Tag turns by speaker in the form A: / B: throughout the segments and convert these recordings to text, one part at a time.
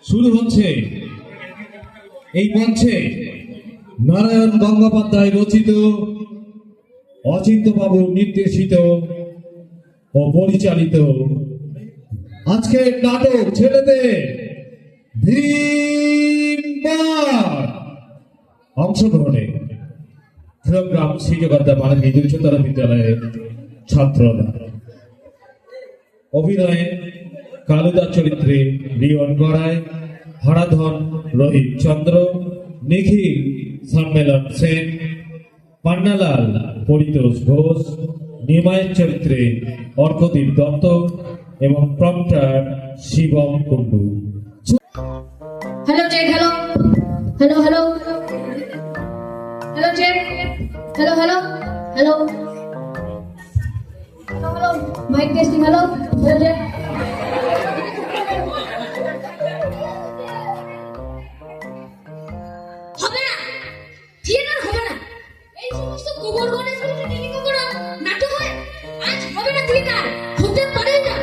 A: শুরু হচ্ছে এই মঞ্চে নারায়ণ গঙ্গোপাধ্যায় রচিত, অচিন্ত্যবাবু নির্দেশিত ও পরিচালিত আজকের নাটক ছেলেদের ভীমবার। অংশগ্রহণে প্রোগ্রাম শ্রীজগদ্দা মাননীয় উচ্চতর বিদ্যালয়ের ছাত্ররা। অভিনয়ে কালুদার চরিত্রে রিয়ন গড়াই, হরাধন রোহিত চন্দ্র, নিখিল সম্মেলন সেন, পান্নালাল পরিতোষ ঘোষ, নিমায়ের চরিত্রে অর্কদীপ দত্ত এবং prompter Shivam Kundu.
B: Hello check, hello hello hello hello check, hello hello hello hello mic testing, hello hello check. হবে না, থিয়েটার হবে না, এই সমস্ত গোবর গণেশ টিভি কখনো নাটক হয়। আজ হবে না থিয়েটার, হতে পারে না।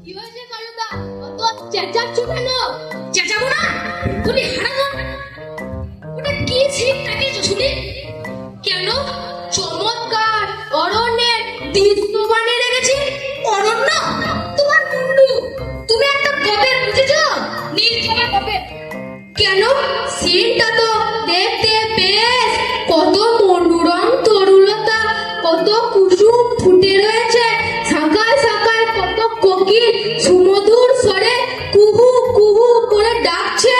B: কি হয়েছে কালুদা, অত চেঁচাচ্ছ কেন? চেঁচাবো না, তুমি হারাবো। ওটা কি সিনটাকে শুনি কেন? চমৎকার অরণ্যের দৃশ্য বানিয়ে রেখেছে। অরণ্য তোমার মুন্ডু, তুমি একটা গবের বুঝেছ? নীলচমা গবের। কেন সিনটা তো দেখতে বেশ, কত মনোরম তরুলতা, কত কুসুম ফুটে রয়েছে শাখায় শাখায়, কত কোকিল সুমধুর স্বরে কুহু কুহু করে ডাকছে।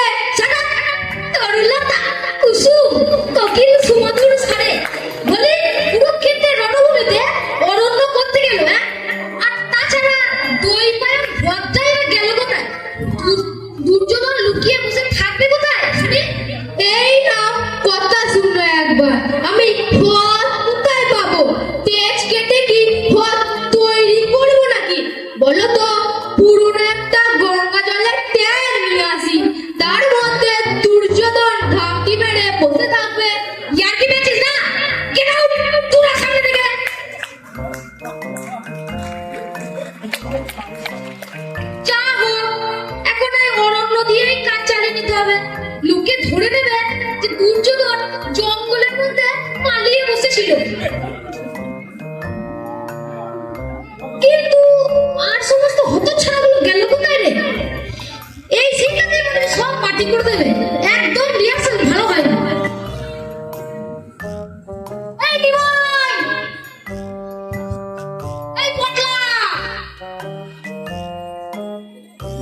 B: তরুলতা, কুসুম, কোকিল সুমধুর স্বরে বলে কুরুক্ষেত্রের রণভূমিতে অরণ্য করতে গেল। আর তাছাড়া দই পায়ের ভদ্রাই গেল কোথায়? দুর্যোধন লুকিয়ে বসে থাকবে কোথায় শুনি? এই নাও কথা শুনলো একবার, আমি ফল কোথায় পাবো? তেজ কেটে কি ফল তৈরি করবো নাকি? বলো তো, পুরনো একটা গঙ্গা জলের ট্যাঙ্ক নিয়ে আসি, তার মধ্যে দুর্যোধন ঘাপটি মেরে বসে থাকবে। ইয়ার কি পেয়েছিস না? গেট আউট, দূর হ সামনে থেকে। যা হোক, এখন এই অরণ্য দিয়েই কাজ চালিয়ে নিতে হবে। লোকে ধরে নেবে যে দুর্যোধন জঙ্গলের মধ্যে পালিয়ে বসেছিল। কিন্তু আর সমস্ত হতচ্ছাড়াগুলো গেল কোথায় রে? এই সিনটাতে মানে সব পার্টি করে দেবে, একদম রিয়াকশন ভালো হয় না। এই নিমাই, এই পটলা,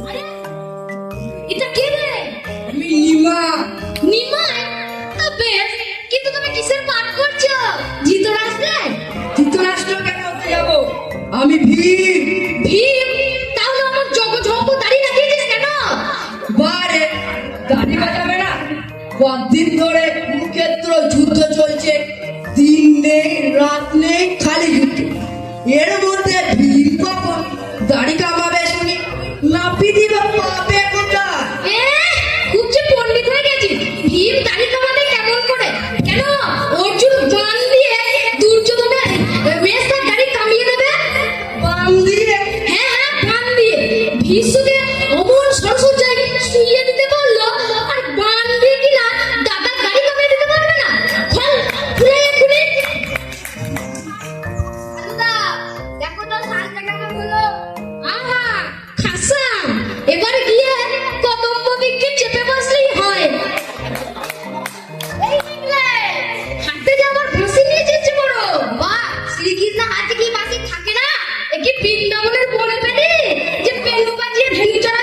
B: আরে এটা কে রে?
C: আমি নিমা।
B: নিমাই তো বেশ, কিন্তু তুমি কিসের পাঠ করছো? ধৃতরাষ্ট্রে?
C: ধৃতরাষ্ট্র কেন হতে যাবো? আমি ভীম।
B: ভীম? তাহলে আমার জগজম্ব দাঁড়িয়ে রাখিয়েছিস কেন?
C: বারে গাড়ি বাজাবে না? কদিন ধরে কুরুক্ষেত্র যুদ্ধ চলছে, দিন নেই রাত নেই, খালি যুদ্ধ। এর মধ্যে ভীম কখন দাড়ি কামাবে শুনি? নাপি দিবে পাবে কোথায়?
B: খুব যে পণ্ডিত হয়ে গেছিস। ভীম দাড়ি কামাতে কেমন করে? কেন অর্জুন বান দিয়ে দুর্যোধনের মেষটার দাড়ি কামিয়ে দেবে?
C: বাম দিয়ে?
B: হ্যাঁ হ্যাঁ, বান দিয়ে। ভীষ্মকে অমন সরসজ্জায় শুইয়ে দিতে পারলো, আর বান দিয়ে কিনা দাদার দাড়ি কামিয়ে দিতে পারবে না? খল খুলে খুলে। দাদা দেখো তো সাজটা কেমন হলো। আহা খাসা, এবার গিয়ে কদম্ব বৃক্ষে চেপে বসলেই হয়। এই নিকলে হাতে যে আবার ফাঁসি নিয়ে যেতে বড় বাহ, শ্রীকৃষ্ণ হাতে কি বাঁশি থাকে না? এ কি বৃন্দাবনের বনে পেলে যে পেলু বাজিয়ে ভেঙে চড়া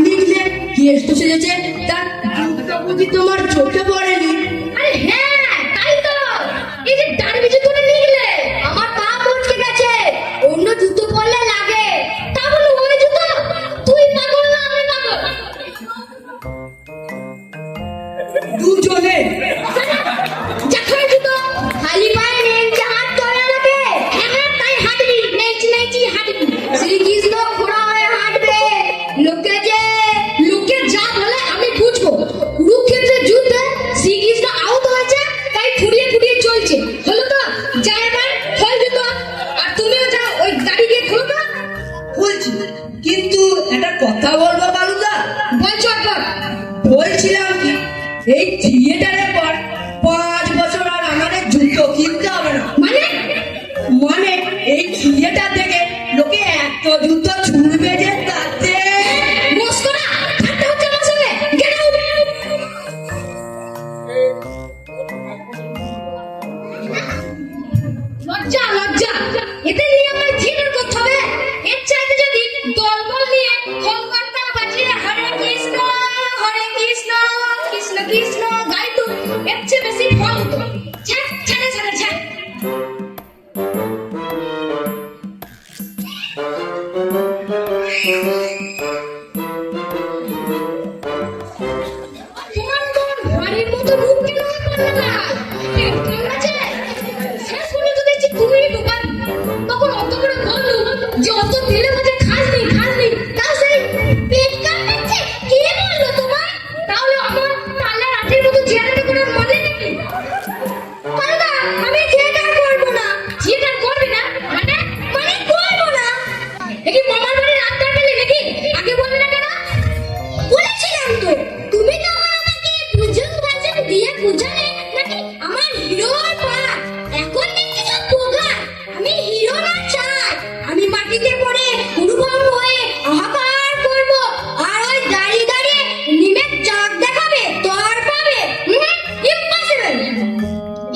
C: নিকলে কেষ্ট সেজেছে তার জুতো বুঝি তোমার চোখে পড়েনি?
B: আরে হ্যাঁ, তাই তো। এই যে দাঁড়ি বিচে তুলে নিয়ে আমার পা মচকে গেছে। অন্য জুতো পরলে লাগে, তা বলে ওই জুতো? তুই পাগল না আমি পাগল?
C: দুজনে
B: যখন জুতো খালি পায়ে নেচে হাত তোলা লাগে, হ্যাঁ তাই হাঁটবি, নেচি হাঁটবি। শ্রীকৃষ্ণ ঘোড়া হয়ে হাঁটবে। লোকে যা বলে আমি বুঝবো। কুরুক্ষেত্রের যুদ্ধে শ্রীকৃষ্ণ আহত হয়েছে, তাই ফুরিয়ে চলছে। হলো তো? যা এবার খোল জুতো। আর তুমিও যাও, ওই গাড়ি দিয়ে খোলো তো।
C: বলছি, কিন্তু একটা কথা বলবো বালুদা।
B: বলছো একবার।
C: বলছিলাম কি, এই থিয়েটারের পর 5 বছর আর আমাদের জুতো কিনতে হবে না। মানে এই থিয়েটার থেকে লোকে এত জুতো ছুঁড়বে যে তাতে
B: মস্কো না, ঠাট্টা হচ্ছে আমার সঙ্গে। Get out! লজ্জা। এতে নিয়ে আমার থিয়েটার করতে হবে? এর চাইতে যদি দলবল নিয়ে খোলকর্তা বাজিয়ে হরে কৃষ্ণ কৃষ্ণ কৃষ্ণ গাইতো, এর চেয়ে বেশি ফল হতো। ছাড়। তোমার তোর ঘরের মতো মুখ কেন পারলো না? কেমন আছে? শেষ পর্যন্ত দেখছি তুই দোকান। তখন অত করে বললু যে অত তেলে ভাজা খাসনি। তাও সেই পেট কামড়াচ্ছে। কে বললো তোমায়? তাহলে আমার পাল্লার আটির মতো চেহারাটা করে মনে নাকি? পাল্লা, আমি থিয়েটার করবো না। থিয়েটার করবি না? মানে করবো না। দেখি মামার বাড়ির আত্মার পেলে নাকি? আগে বলবি না কেন? বলেছিলাম তো, তুমি তো আমাকে বুঝুন ভাষণ দিয়ে বুঝালে নাকি আমার হিরোর পালা। এখন দেখছি সব বোকা। আমি হিরো না চাই। আমি মাটিতে পড়ে অনুভব হয়ে হাহাকার করব। আর ওই দাঁড়িয়ে নিমের চাক দেখাবে, তোর পাবে।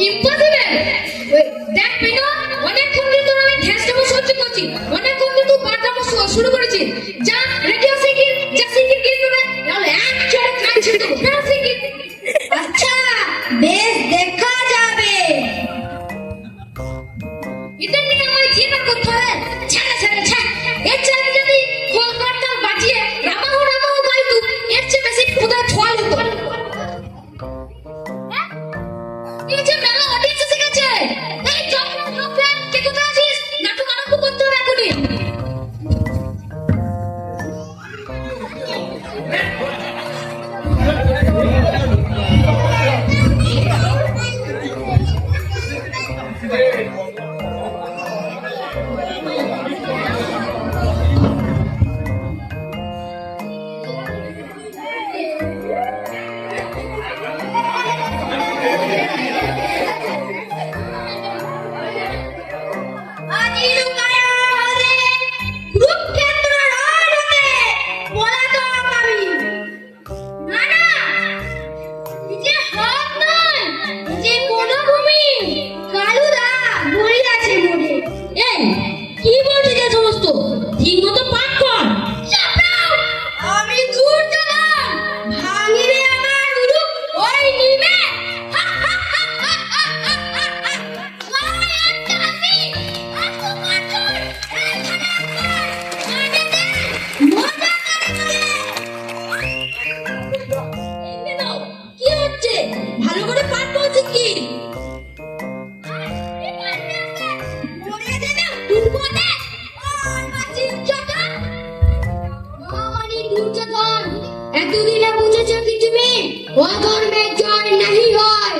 B: ইম্পসিবল। দেখ পিনো, অনেকক্ষণ ধরে তোর আমি ঘেঁষটামো সহ্য করছি। অনেকক্ষণ ধরে তুই বাটামো শুরু করেছিস। যা রেডিও শিখির গিয়ে দেবে, নাহলে এক চড়ে কান ছিঁড়ে দেবো। কেন শিখির? আচ্ছা, বেশ দেখা যাবে। এটার দিকে আমার থিয়েটার করতে হবে। ছাড়। এর চাইতে যদি কলকাতা বাজিয়ে রামাহু গাইতু, এর চেয়ে বেশি খোদার ফল হতো। হ্যাঁ? এই যে মেলা অডিয়েন্স এসে গেছে। এই চপ কে কোথায় আছিস? নাটক আরম্ভ করতে হবে এখনই। আজি লুকায়া হলে কুরুক্ষেত্র রণ হতে পলাতক আমি। না, যে হক নয়, যে বনভূমি। কালুদা বলিয়াছে মোড়ে। এই কি বলছিস এ সমস্ত? ঠিক মতো পাঠ কর। আমি দুর্যোধন, ভাঙিবে আমার উরুপ ওই নিমে। কি হচ্ছে? ভালো করে পাঠ বলছি কি? এতদিনে বুঝেছো কি তুমি? অধর্মের জয় নাহি হয়।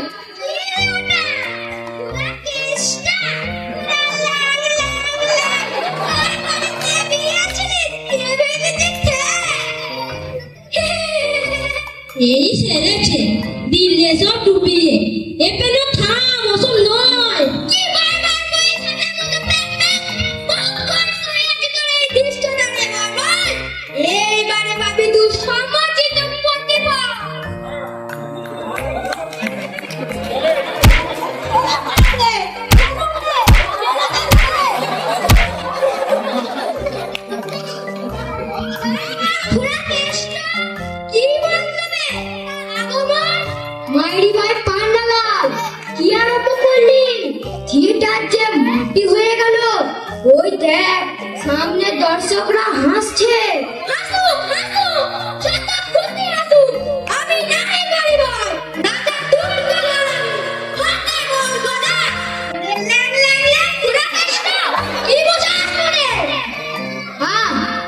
B: এই সেরেছে দিলে সব ডুবিয়ে। এ পেন থাম, ওসব নয়। কি বারবার পয়সাটা মতো কর করে আছে তোর এই দৃশ্যটা রে বাবা। এইবারে ভাবি তুই সমাজিত প্রতিভা। পুরা কৃষ্ণ সামনে দর্শকরা হাসছে। হাসুক হাসুক, যত খুশি হাসুক, আমি নাই পারিব। দাদা তুমি বলো, হাতে বল গদা, ল্যাং ল্যাং ল্যাং ঘুরা কৃষ্ণ, কি বুঝাস মনে?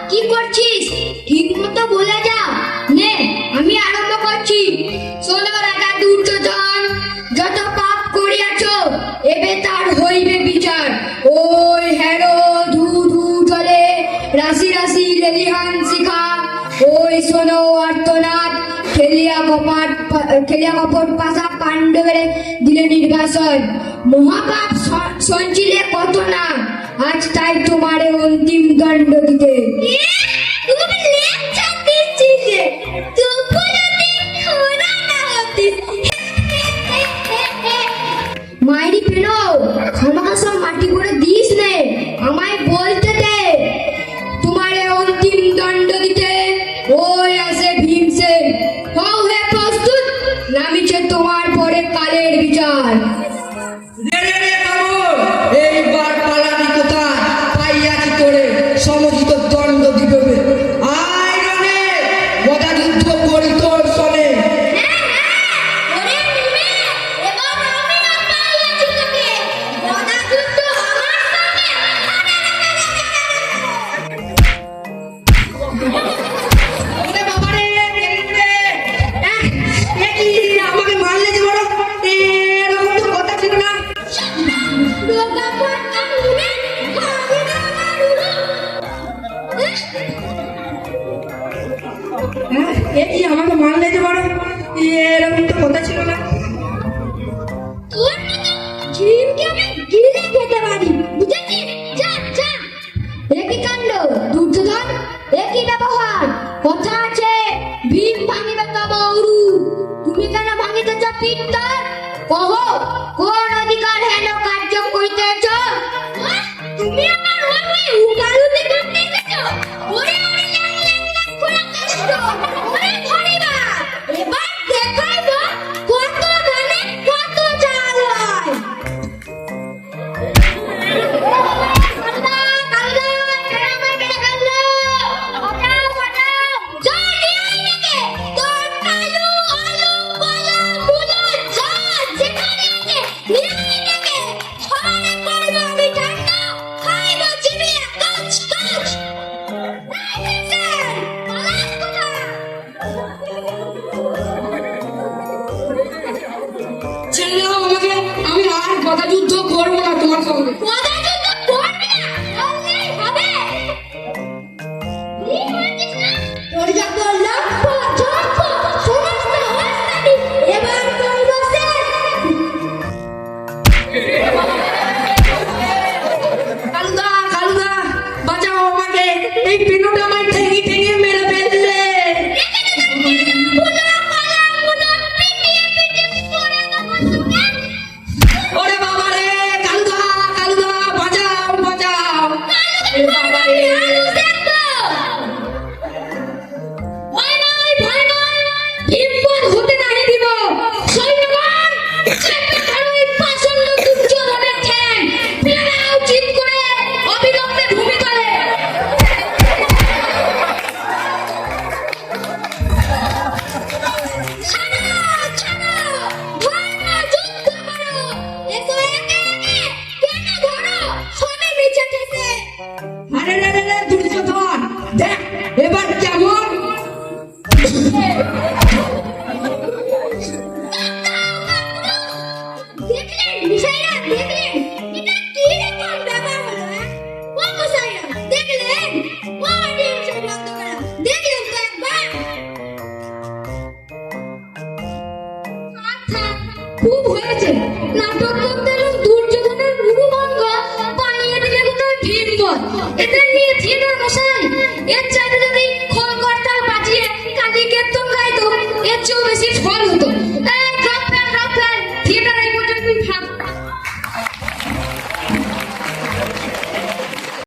B: কি করছিস? ঠিক মতো বলে যা। নে আমি আরম্ভ করছি। শোনো রাজা দুর্যোধন, যত পাপ করিয়াছ এবে তার হইবে বিচার। ওই হেরো ধু ধু জলে রাশি রাশি লেলিহান শিখা, ওই শোনো আর্তনাদ খেলিয়া কপট পাশা পাণ্ডবের দিলে নির্বাসন। মহাপাপ সঞ্চিলে কত না, আজ তাই তোমারে অন্তিম দণ্ড দিতে। তুমি লেকচার দিচ্ছিস যে, তবু যদি খোদা না হতিস। মাইরি পেনো, ক্ষমা সব মাটি করে দিস নে, আমায় বলতে দে। তোমারে অন্তিম দণ্ড দিতে ওই আসে ভীমসেন। হও হে প্রস্তুত, নামিছে তোমার পরে কালের বিচার।
C: রে রে রে বাবু, এইবার পালাবি কোথায়? পাইয়াছি তোরে সমুচিত দণ্ড দিবে। আয় রনে, গদা যুদ্ধ করি তোর সনে।
B: ওরে নিমে, এবার আমি না পাইয়াছি তোকে, গদা যুদ্ধ আমার সঙ্গে।
C: ওরে বাবা রে, রে, এ কি আমাকে মারলে যে বড়? এরকম তো কথা ছিল না।
B: রোগা পড়তা মুনে, খাবি না আমার উরু।
C: এ কি আমাকে মারলে যে বড়? এরকম তো কথা ছিল না।
B: তোর মতো ঝিমকে আমি গিলে খেতে পারি, বুঝেছিস? যা যা। একই কাণ্ড দুর্যোধন, একই ব্যবহার। কথা আছে ভীম ভাঙিবে তব উরু, তুমি কেন ভাঙিতেছ পিত্তর? কহ কোন অধিকার হেন কার্য করিতেছ? তুমি আমার ওই উকালুতে করতে এসেছ। ওরে ওরে ল্যাং ল্যাং ল্যাং খোলা কৃষ্ণ, ওরে ধরিবা। এবার দেখাইব কত ধানে কত চাল হয়। কান্দা কান্দা, কেন আমার বেটা কান্দা? হটাও হটাও, যা নিয়ে আয় নাকে। তোর কালু আলু কলা মুলো যা যেখানে আছে নিয়ে আয় নাকে। সবাই করবো আমি ঠান্ডা, খাইব চিবিয়ে কাচ কাচ। এই ভীমসেন, পালাস কোথায়?
C: ছেড়ে দাও আমাকে, আমি আর গদা যুদ্ধ করবো না তোমার সঙ্গে।
B: গদা যুদ্ধ করবি না, করলেই হবে। কি বলছিস না? তোর যত লক্ষ্য ঝক্ষ সমস্ত ওস্তাদি এবার করব শেষ।
C: কালুদা কালুদা, বাঁচাও আমাকে, এই পিনুটা আমায় ঠেঙি ঠেঙি মেরে ফেললে। ওরে বাবা রে, কালুদা কালুদা, বাঁচাও বাঁচাও। এ বাবা রে,
B: ভয় নাই ভয় নাই, ভীমপদ হতে নাহি দিব। সৈন্যগণ, চেপে ধরো এই পাষণ্ড দুর্যোধনের ঠ্যাং, ফেরাও চিৎ করে অবিলম্বে ভূমিতলে। ছাড়ো, ছাড়ো, ধর্ম যুদ্ধ করো। এসো একে একে, কেন ধরো শনি নিচে ঠেকে।
C: আরে রে রে রে, দুর্যোধন, দেখ এবার কেমন।
B: দেখলেন মিসাইরা, দেখলেন এটা কি রকম ব্যাপার হলো? ও মিসাইরা দেখলেন, ও অডিয়েন্স বন্ধ করা দেখলেন তো একবার। আচ্ছা খুব হয়েছে, নাটক করতে এলো দুর্যোধনের মুখভঙ্গ বানিয়ে দিলে কোথায় ভীমপদ। এদের নিয়ে থিয়েটার মশাই, এর চাইতে যদি